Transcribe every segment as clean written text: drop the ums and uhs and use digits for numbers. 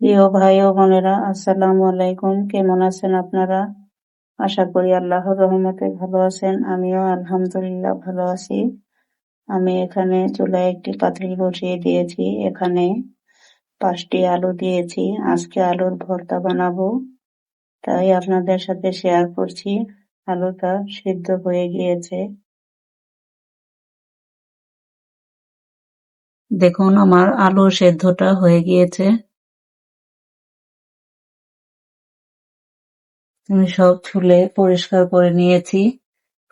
প্রিয় ভাই ও বোনেরা, আসসালামু আলাইকুম। কেমন আছেন আপনারা? আশা করি আল্লাহর রহমতে ভালো আছেন। আমিও আলহামদুলিল্লাহ ভালো আছি। আমি এখানে চুলায় একটি পাতিল বসিয়ে দিয়েছি। এখানে 5টি আলু দিয়েছি। আজকে আলুর ভর্তা বানাবো, তাই আপনাদের সাথে শেয়ার করছি। আলুটা সিদ্ধ হয়ে গিয়েছে। দেখুন, আমার আলু সেদ্ধটা হয়ে গিয়েছে। আমি সব ছুলে পরিষ্কার করে নিয়েছি,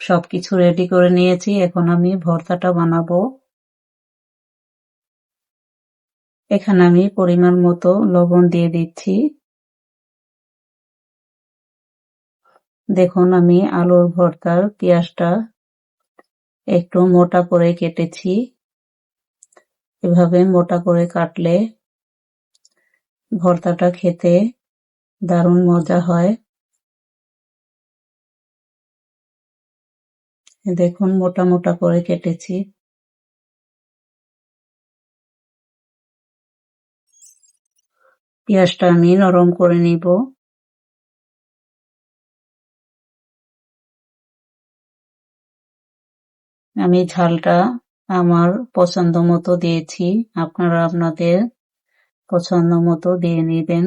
সবকিছু রেডি করে নিয়েছি। এখন আমি ভর্তাটা বানাবো। এখানে আমি পরিমাণ মতো লবণ দিয়ে দিচ্ছি। দেখুন, আমি আলুর ভর্তার পেঁয়াজটা একটু মোটা করে কেটেছি। এভাবে মোটা করে কাটলে ভর্তাটা খেতে দারুণ মজা হয়। দেখুন, মোটা মোটা করে কেটেছি। পেঁয়াজটা আমি নরম করে নিব। আমি ঝালটা আমার পছন্দ মতো দিয়েছি। আপনারা আপনাদের পছন্দ মতো দিয়ে নেবেন।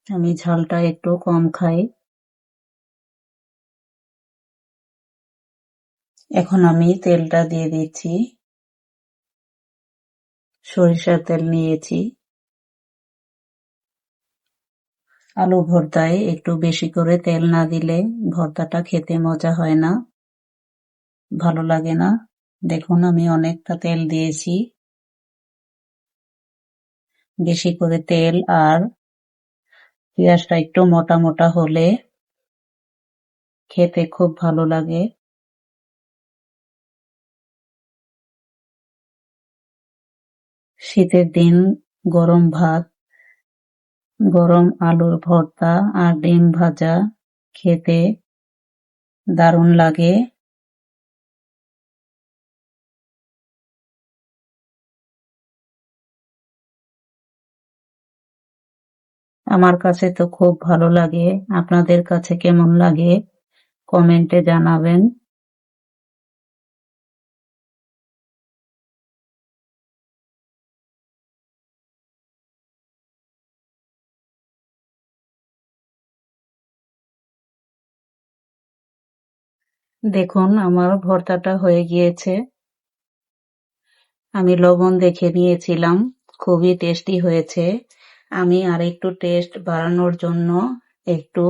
আমি ঝালটা একটু কম খাই। এখন আমি তেলটা দিয়ে দিচ্ছি। সরিষার তেল নিয়েছি। আলু ভর্তায় একটু বেশি করে তেল না দিলে ভর্তাটা খেতে মজা হয় না, ভালো লাগে না। দেখুন, আমি অনেকটা তেল দিয়েছি। বেশি করে তেল আর পেঁয়াজটা একটু মোটা মোটা হলে খেতে খুব ভালো লাগে। শীতের দিন গরম ভাত, গরম আলুর ভর্তা আর ডিম ভাজা খেতে দারুণ লাগে। আমার কাছে তো খুব ভালো লাগে। আপনাদের কাছে কেমন লাগে কমেন্টে জানাবেন। দেখুন, আমার ভর্তাটা হয়ে গিয়েছে। আমি লবণ দেখে নিয়েছিলাম, খুবই টেস্টি হয়েছে। আমি আর একটু টেস্ট বাড়ানোর জন্য একটু,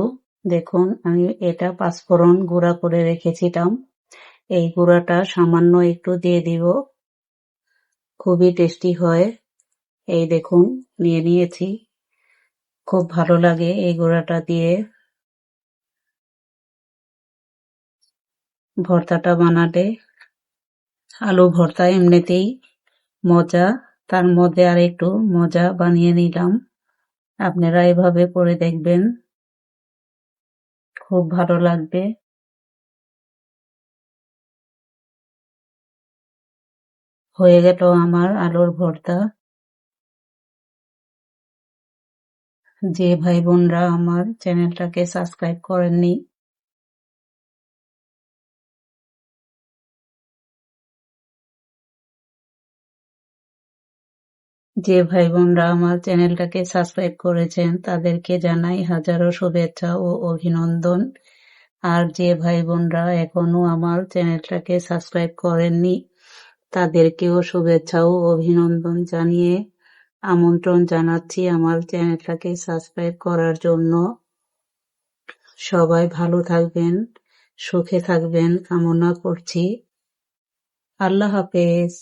দেখুন, আমি এটা পাঁচফোড়ন গুঁড়া করে রেখেছিলাম, এই গুঁড়াটা সামান্য একটু দিয়ে দিব। খুবই টেস্টি হয়। এই দেখুন, নিয়ে নিয়েছি। খুব ভালো লাগে এই গুঁড়াটা দিয়ে ভর্তাটা বানালে। আলু ভর্তা এমনিতেই মজা, তার মধ্যে আর একটু মজা বানিয়ে নিলাম। আপনারা এভাবে করে দেখবেন, খুব ভালো লাগবে। হয়ে গেল আমার আলুর ভর্তা। যে ভাই বোনরা আমার চ্যানেলটাকে সাবস্ক্রাইব করেননি, যে ভাই বোনরা আমার চ্যানেলটাকে সাবস্ক্রাইব করেছেন তাদেরকে জানাই হাজারো শুভেচ্ছা ও অভিনন্দন। আর যে ভাই বোনরা এখনো আমার চ্যানেলটাকে সাবস্ক্রাইব করেননি তাদেরকেও শুভেচ্ছা ও অভিনন্দন জানিয়ে আমন্ত্রণ জানাচ্ছি আমার চ্যানেলটাকে সাবস্ক্রাইব করার জন্য। সবাই ভালো থাকবেন, সুখে থাকবেন কামনা করছি। আল্লাহ হাফেজ।